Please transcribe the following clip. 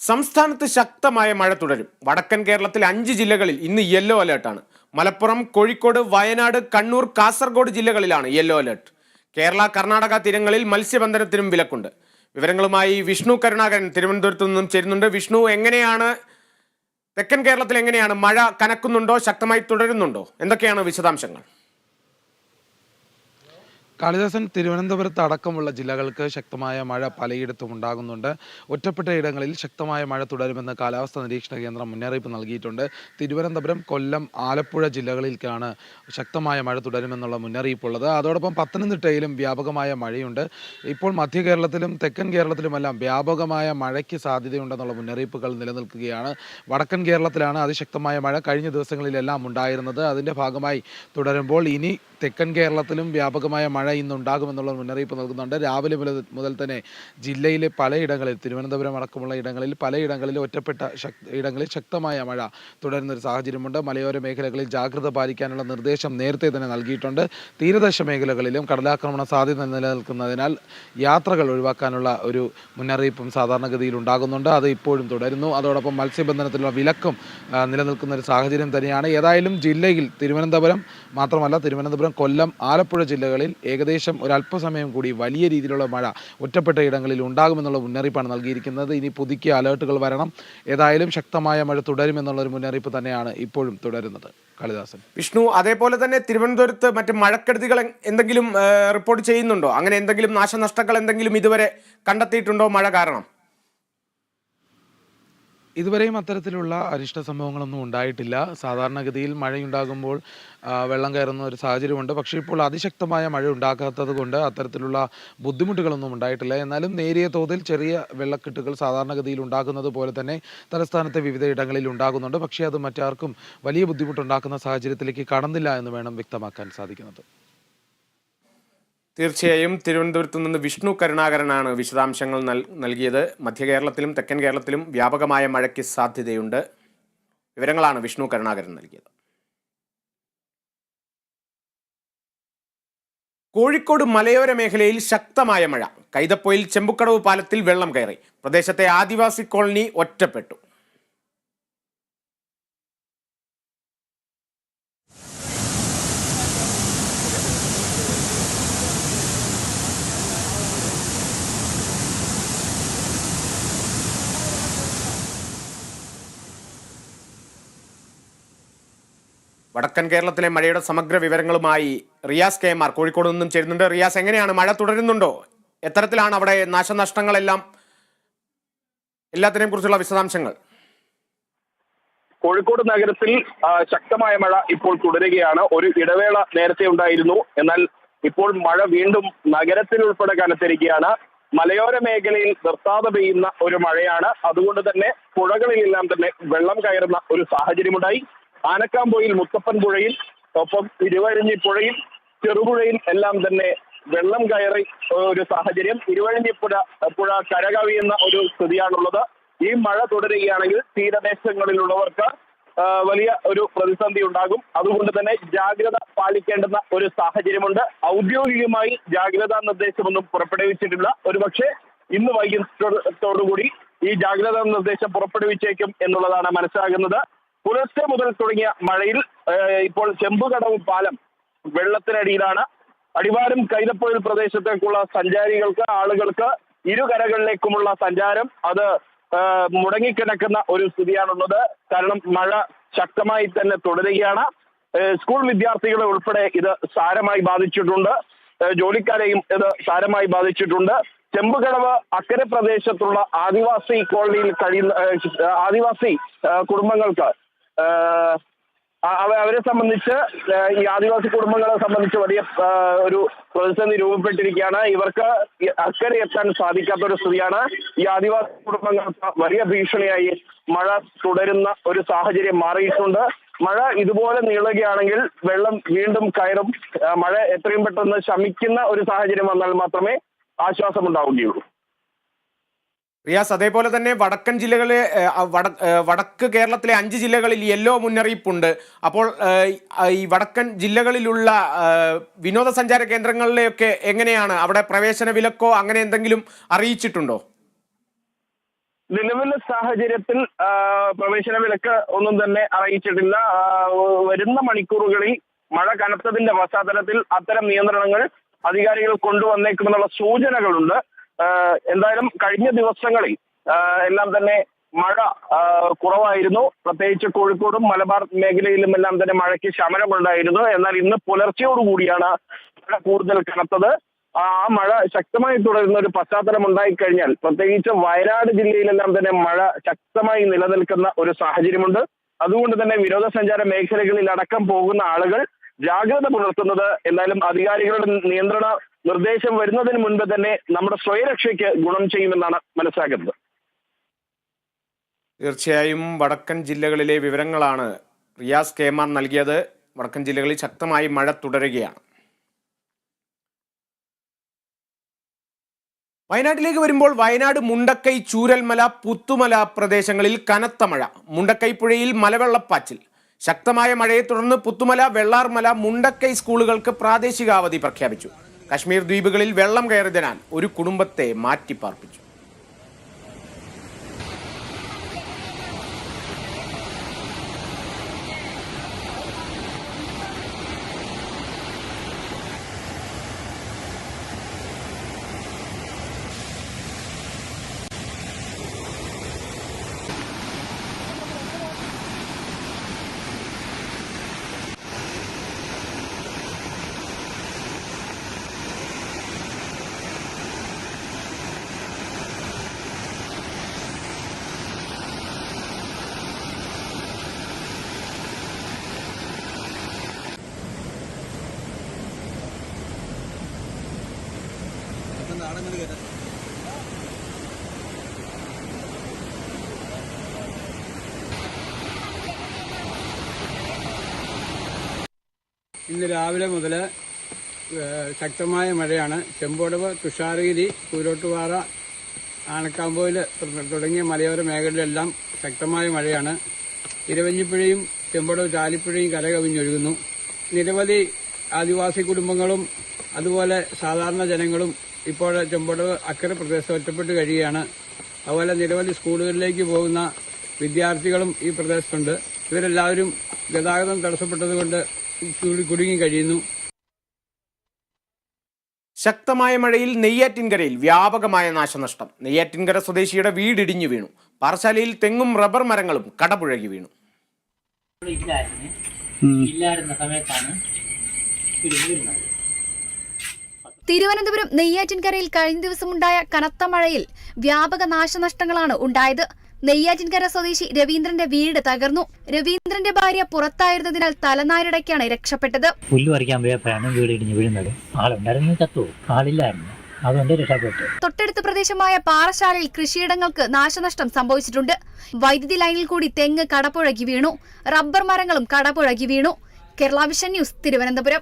സംസ്ഥാനത്ത് ശക്തമായ മഴ തുടരും. വടക്കൻ കേരളത്തിലെ 5 ജില്ലകളിൽ ഇന്ന് യെല്ലോ അലേർട്ടാണ്. മലപ്പുറം, കോഴിക്കോട്, വയനാട്, കണ്ണൂർ, കാസർഗോഡ് ജില്ലകളിലാണ് യെല്ലോ അലേർട്ട്. കേരള, കർണാടക തീരങ്ങളിൽ മത്സ്യബന്ധനത്തിനും വിലക്കുണ്ട്. വിവരങ്ങളുമായി വിഷ്ണു കരുണാകരൻ തിരുവനന്തപുരത്തു നിന്നും ചേരുന്നുണ്ട്. വിഷ്ണു, തെക്കൻ കേരളത്തിൽ എങ്ങനെയാണ്? മഴ കനക്കുന്നുണ്ടോ? ശക്തമായി തുടരുന്നുണ്ടോ? എന്തൊക്കെയാണ് വിശദാംശങ്ങൾ? കാളിദാസൻ, തിരുവനന്തപുരത്ത് അടക്കമുള്ള ജില്ലകൾക്ക് ശക്തമായ മഴ പലയിടത്തും ഉണ്ടാകുന്നുണ്ട്. ഒറ്റപ്പെട്ട ഇടങ്ങളിൽ ശക്തമായ മഴ തുടരുമെന്ന് കാലാവസ്ഥാ നിരീക്ഷണ കേന്ദ്രം മുന്നറിയിപ്പ് നൽകിയിട്ടുണ്ട്. തിരുവനന്തപുരം, കൊല്ലം, ആലപ്പുഴ ജില്ലകളിലേക്കാണ് ശക്തമായ മഴ തുടരുമെന്നുള്ള മുന്നറിയിപ്പുള്ളത്. അതോടൊപ്പം പത്തനംതിട്ടയിലും വ്യാപകമായ മഴയുണ്ട്. ഇപ്പോൾ മധ്യ കേരളത്തിലും തെക്കൻ കേരളത്തിലുമെല്ലാം വ്യാപകമായ മഴയ്ക്ക് സാധ്യതയുണ്ടെന്നുള്ള മുന്നറിയിപ്പുകൾ നിലനിൽക്കുകയാണ്. വടക്കൻ കേരളത്തിലാണ് അതിശക്തമായ മഴ കഴിഞ്ഞ ദിവസങ്ങളിലെല്ലാം ഉണ്ടായിരുന്നത്. അതിൻ്റെ ഭാഗമായി തുടരുമ്പോൾ ഇനി തെക്കൻ കേരളത്തിലും വ്യാപകമായ മഴ ഇന്നുണ്ടാകുമെന്നുള്ള മുന്നറിയിപ്പ് നൽകുന്നുണ്ട്. രാവിലെ മുതൽ തന്നെ ജില്ലയിലെ പലയിടങ്ങളിൽ, തിരുവനന്തപുരം അടക്കമുള്ള ഇടങ്ങളിൽ പലയിടങ്ങളിൽ ഒറ്റപ്പെട്ട ഇടങ്ങളിൽ ശക്തമായ മഴ തുടരുന്നൊരു സാഹചര്യമുണ്ട്. മലയോര മേഖലകളിൽ ജാഗ്രത പാലിക്കാനുള്ള നിർദ്ദേശം നേരത്തെ തന്നെ നൽകിയിട്ടുണ്ട്. തീരദേശ മേഖലകളിലും കടലാക്രമണ സാധ്യത നിലനിൽക്കുന്നതിനാൽ യാത്രകൾ ഒഴിവാക്കാനുള്ള ഒരു മുന്നറിയിപ്പും സാധാരണഗതിയിൽ ഉണ്ടാകുന്നുണ്ട്. അത് ഇപ്പോഴും തുടരുന്നു. അതോടൊപ്പം മത്സ്യബന്ധനത്തിലുള്ള വിലക്കും നിലനിൽക്കുന്ന ഒരു സാഹചര്യം തന്നെയാണ്. ഏതായാലും ജില്ലയിൽ തിരുവനന്തപുരം മാത്രമല്ല, തിരുവനന്തപുരം, കൊല്ലം, ആലപ്പുഴ ജില്ലകളിൽ ഏകദേശം ഒരല്പസമയം കൂടി വലിയ രീതിയിലുള്ള മഴ ഒറ്റപ്പെട്ട ഇടങ്ങളിൽ ഉണ്ടാകുമെന്നുള്ള മുന്നറിയിപ്പാണ് നൽകിയിരിക്കുന്നത്. ഇനി പുതുക്കിയ അലേർട്ടുകൾ വരണം. ഏതായാലും ശക്തമായ മഴ തുടരുമെന്നുള്ളൊരു മുന്നറിയിപ്പ് തന്നെയാണ് ഇപ്പോഴും തുടരുന്നത്. കാളിദാസൻ. വിഷ്ണു, അതേപോലെ തന്നെ തിരുവനന്തപുരത്ത് മറ്റ് മഴക്കെടുതികൾ എന്തെങ്കിലും റിപ്പോർട്ട് ചെയ്യുന്നുണ്ടോ? അങ്ങനെ എന്തെങ്കിലും നാശനഷ്ടങ്ങൾ എന്തെങ്കിലും ഇതുവരെ കണ്ടെത്തിയിട്ടുണ്ടോ മഴ കാരണം? ഇതുവരെയും അത്തരത്തിലുള്ള അനിഷ്ട സംഭവങ്ങളൊന്നും ഉണ്ടായിട്ടില്ല. സാധാരണഗതിയിൽ മഴയുണ്ടാകുമ്പോൾ വെള്ളം കയറുന്ന ഒരു സാഹചര്യമുണ്ട്. പക്ഷേ ഇപ്പോൾ അതിശക്തമായ മഴ ഉണ്ടാകാത്തത് കൊണ്ട് അത്തരത്തിലുള്ള ബുദ്ധിമുട്ടുകളൊന്നും ഉണ്ടായിട്ടില്ല. എന്നാലും നേരിയ തോതിൽ ചെറിയ വെള്ളക്കെട്ടുകൾ സാധാരണഗതിയിൽ ഉണ്ടാകുന്നത് പോലെ തന്നെ തലസ്ഥാനത്തെ വിവിധ ഇടങ്ങളിൽ ഉണ്ടാകുന്നുണ്ട്. പക്ഷേ അത് മറ്റാർക്കും വലിയ ബുദ്ധിമുട്ടുണ്ടാക്കുന്ന സാഹചര്യത്തിലേക്ക് കടന്നില്ല എന്ന് വേണം വ്യക്തമാക്കാൻ സാധിക്കുന്നത്. തീർച്ചയായും തിരുവനന്തപുരത്ത് നിന്ന് വിഷ്ണു കരുണാകരനാണ് വിശദാംശങ്ങൾ നൽകിയത്. മധ്യ കേരളത്തിലും തെക്കൻ കേരളത്തിലും വ്യാപകമായ മഴയ്ക്ക് സാധ്യതയുണ്ട്. വിവരങ്ങളാണ് വിഷ്ണു കരുണാകരൻ നൽകിയത്. കോഴിക്കോട് മലയോര മേഖലയിൽ ശക്തമായ മഴ. കൈതപ്പൊയിൽ ചെമ്പുക്കടവ് പാലത്തിൽ വെള്ളം കയറി. പ്രദേശത്തെ ആദിവാസി കോളനി ഒറ്റപ്പെട്ടു. വടക്കൻ കേരളത്തിലെ മഴയുടെ സമഗ്ര വിവരങ്ങളുമായി റിയാസ് KMR കോഴിക്കോട് നിന്നും ചേരുന്നുണ്ട്. റിയാസ്, എങ്ങനെയാണ്? മഴ തുടരുന്നുണ്ടോ? എത്തരത്തിലാണ് അവിടെ നാശനഷ്ടങ്ങളെല്ലാം? എല്ലാത്തിനെയും കുറിച്ചുള്ള വിശദാംശങ്ങൾ. കോഴിക്കോട് നഗരത്തിൽ ശക്തമായ മഴ ഇപ്പോൾ തുടരുകയാണ്. ഒരു ഇടവേള നേരത്തെ ഉണ്ടായിരുന്നു. എന്നാൽ ഇപ്പോൾ മഴ വീണ്ടും നഗരത്തിൽ ഉൾപ്പെടെ കനത്തിരിക്കുകയാണ്. മലയോര മേഖലയിൽ നിർത്താതെ പെയ്യുന്ന ഒരു മഴയാണ്. അതുകൊണ്ട് തന്നെ പുഴകളിലെല്ലാം തന്നെ വെള്ളം കയറുന്ന ഒരു സാഹചര്യമുണ്ടായി. ആനക്കാംപൊയിൽ, മുത്തപ്പൻ പുഴയിൽ, ഒപ്പം ഇരുവഴിഞ്ഞിപ്പുഴയിൽ, ചെറുപുഴയിൽ എല്ലാം തന്നെ വെള്ളം കയറി ഒരു സാഹചര്യം. പുഴ കരകവിയുന്ന ഒരു സ്ഥിതിയാണുള്ളത്. ഈ മഴ തുടരുകയാണെങ്കിൽ തീരദേശങ്ങളിലുള്ളവർക്ക് വലിയ ഒരു പ്രതിസന്ധി ഉണ്ടാകും. അതുകൊണ്ട് തന്നെ ജാഗ്രത പാലിക്കേണ്ടുന്ന ഒരു സാഹചര്യമുണ്ട്. ഔദ്യോഗികമായി ജാഗ്രതാ നിർദ്ദേശമൊന്നും പുറപ്പെടുവിച്ചിട്ടില്ല. ഒരുപക്ഷെ ഇന്ന് വൈകുന്നേരത്തോടുകൂടി ഈ ജാഗ്രതാ നിർദ്ദേശം പുറപ്പെടുവിച്ചേക്കും എന്നുള്ളതാണ് മനസ്സിലാകുന്നത്. പുലർച്ചെ മുതൽ തുടങ്ങിയ മഴയിൽ ഇപ്പോൾ ചെമ്പുകടവ് പാലം വെള്ളത്തിനടിയിലാണ്. അടിവാരം, കൈതപ്പൊയിൽ പ്രദേശത്തേക്കുള്ള ആളുകൾക്ക് ഇരുകരകളിലേക്കുമുള്ള സഞ്ചാരം അത് മുടങ്ങിക്കിടക്കുന്ന ഒരു സ്ഥിതിയാണുള്ളത്. കാരണം മഴ ശക്തമായി തന്നെ തുടരുകയാണ്. സ്കൂൾ വിദ്യാർത്ഥികളെ ഉൾപ്പെടെ ഇത് സാരമായി ബാധിച്ചിട്ടുണ്ട്. ജോലിക്കാരെയും ഇത് സാരമായി ബാധിച്ചിട്ടുണ്ട്. ചെമ്പുകടവ് അക്കരെ പ്രദേശത്തുള്ള ആദിവാസി കോളനിയിൽ കഴിയുന്ന ആദിവാസി കുടുംബങ്ങൾക്ക് അവരെ സംബന്ധിച്ച്, ഈ ആദിവാസി കുടുംബങ്ങളെ സംബന്ധിച്ച് വലിയ ഒരു പ്രതിസന്ധി രൂപപ്പെട്ടിരിക്കുകയാണ്. ഇവർക്ക് അക്കരെ എത്താൻ സാധിക്കാത്ത ഒരു സ്ഥിതിയാണ്. ഈ ആദിവാസി കുടുംബങ്ങൾക്ക് വലിയ ഭീഷണിയായി മഴ തുടരുന്ന ഒരു സാഹചര്യം മാറിയിട്ടുണ്ട്. മഴ ഇതുപോലെ നീളുകയാണെങ്കിൽ വെള്ളം വീണ്ടും കയറും. മഴ എത്രയും പെട്ടെന്ന് ശമിക്കുന്ന ഒരു സാഹചര്യം വന്നാൽ മാത്രമേ ആശ്വാസമുണ്ടാവുകയുള്ളൂ. റിയാസ്, അതേപോലെ തന്നെ വടക്കൻ ജില്ലകളിലെ വടക്ക് കേരളത്തിലെ 5 ജില്ലകളിൽ യെല്ലോ മുന്നറിയിപ്പുണ്ട്. അപ്പോൾ ഈ വടക്കൻ ജില്ലകളിലുള്ള വിനോദസഞ്ചാര കേന്ദ്രങ്ങളിലെയൊക്കെ എങ്ങനെയാണ്? അവിടെ പ്രവേശന വിലക്കോ അങ്ങനെ എന്തെങ്കിലും അറിയിച്ചിട്ടുണ്ടോ? നിലവിലെ സാഹചര്യത്തിൽ പ്രവേശന വിലക്ക് ഒന്നും തന്നെ അറിയിച്ചിട്ടില്ല. വരുന്ന മണിക്കൂറുകളിൽ മഴ കനത്തതിന്റെ പശ്ചാത്തലത്തിൽ അത്തരം നിയന്ത്രണങ്ങൾ അധികാരികൾ കൊണ്ടുവന്നേക്കുമെന്നുള്ള സൂചനകളുണ്ട്. എന്തായാലും കഴിഞ്ഞ ദിവസങ്ങളിൽ എല്ലാം തന്നെ മഴ കുറവായിരുന്നു. പ്രത്യേകിച്ച് കോഴിക്കോടും മലബാർ മേഖലയിലും എല്ലാം തന്നെ മഴയ്ക്ക് ശമനമുണ്ടായിരുന്നു. എന്നാൽ ഇന്ന് പുലർച്ചയോടുകൂടിയാണ് മഴ കൂടുതൽ കനത്തത്. ആ മഴ ശക്തമായി തുടരുന്ന ഒരു പശ്ചാത്തലം ഉണ്ടായിക്കഴിഞ്ഞാൽ പ്രത്യേകിച്ച് വയനാട് ജില്ലയിലെല്ലാം തന്നെ മഴ ശക്തമായി നിലനിൽക്കുന്ന ഒരു സാഹചര്യമുണ്ട്. അതുകൊണ്ട് തന്നെ വിനോദസഞ്ചാര മേഖലകളിൽ അടക്കം പോകുന്ന ആളുകൾ ജാഗ്രത പുലർത്തുന്നത് എന്തായാലും അധികാരികളുടെ നിയന്ത്രണ നിർദ്ദേശം വരുന്നതിന് മുൻപ് തന്നെ നമ്മുടെ സ്വയരക്ഷയ്ക്ക് ഗുണം ചെയ്യുമെന്നാണ് മനസ്സിലാക്കുന്നത്. തീർച്ചയായും വടക്കൻ ജില്ലകളിലെ വിവരങ്ങളാണ് റിയാസ് കേമാൻ നൽകിയത്. വടക്കൻ ജില്ലകളിൽ ശക്തമായി മഴ തുടരുകയാണ്. വയനാട്ടിലേക്ക് വരുമ്പോൾ വയനാട് മുണ്ടക്കൈ, ചൂരൽമല, പുത്തുമല പ്രദേശങ്ങളിൽ കനത്ത മഴ. മുണ്ടക്കൈ പുഴയിൽ മലവെള്ളപ്പാച്ചിൽ. ശക്തമായ മഴയെ തുടർന്ന് പുത്തുമല, വെള്ളാർമല, മുണ്ടക്കൈ സ്കൂളുകൾക്ക് പ്രാദേശിക അവധി പ്രഖ്യാപിച്ചു. കശ്മീർ ദ്വീപുകളിൽ വെള്ളം കയറിയതിനാൽ ഒരു കുടുംബത്തെ മാറ്റിപ്പാർപ്പിച്ചു. ഇന്ന് രാവിലെ മുതൽ ശക്തമായ മഴയാണ്. ചെമ്പോടവ്, തുഷാരഗിരി, കൂരോട്ടുപാറ, ആനക്കാമ്പോയിൽ തുടങ്ങിയ മലയോര മേഖലയിലെല്ലാം ശക്തമായ മഴയാണ്. ഇരവഞ്ഞിപ്പുഴയും ചെമ്പോടവ് ചാലിപ്പുഴയും കരകവിഞ്ഞൊഴുകുന്നു. നിരവധി ആദിവാസി കുടുംബങ്ങളും അതുപോലെ സാധാരണ ജനങ്ങളും ഇപ്പോൾ ചെമ്പോടവ് അക്കരെ പ്രദേശം ഒറ്റപ്പെട്ട് കഴിയുകയാണ്. അതുപോലെ നിരവധി സ്കൂളുകളിലേക്ക് പോകുന്ന വിദ്യാർത്ഥികളും ഈ പ്രദേശത്തുണ്ട്. ഇവരെല്ലാവരും ഗതാഗതം തടസ്സപ്പെട്ടതുകൊണ്ട് കുടുങ്ങി കഴിയുന്നു. ശക്തമായ മഴയിൽ നെയ്യാറ്റിൻകരയിൽ വ്യാപകമായ നാശനഷ്ടം. നെയ്യാറ്റിൻകര സ്വദേശിയുടെ വീടിടിഞ്ഞു വീണു. പാറശാലയിൽ തെങ്ങും റബ്ബർ മരങ്ങളും കടപുഴകി വീണു. ഇല്ലായിരുന്ന സമയത്താണ് വീഴുന്നത്. തിരുവനന്തപുരം നെയ്യാറ്റിൻകരയിൽ കഴിഞ്ഞ ദിവസമുണ്ടായ കനത്ത മഴയിൽ വ്യാപക നാശനഷ്ടങ്ങളാണ് ഉണ്ടായത്. നെയ്യാറ്റിൻകര സ്വദേശി രവീന്ദ്രന്റെ വീട് തകർന്നു. രവീന്ദ്രന്റെ ഭാര്യ പുറത്തായിരുന്നതിനാൽ തലനാരിടയ്ക്കാണ് രക്ഷപ്പെട്ടത്. പുല്ല് പറിക്കാൻ പോയപ്പോഴാണ് വീട് ഇടിഞ്ഞ് വീഴുന്നത്. ആളുണ്ടായിരുന്നു, ചത്തു. ആളില്ലായിരുന്നു, അതുകൊണ്ട് രക്ഷപ്പെട്ടു. തൊട്ടടുത്ത പ്രദേശമായ പാറശാലയിൽ കൃഷിയിടങ്ങൾക്ക് നാശനഷ്ടം സംഭവിച്ചിട്ടുണ്ട്. വൈദ്യുതി ലൈനിൽ കൂടി തെങ്ങ് കടപുഴകി വീണു. റബ്ബർ മരങ്ങളും കടപുഴകി വീണു. Kerala vision news, Thiruvananthapuram.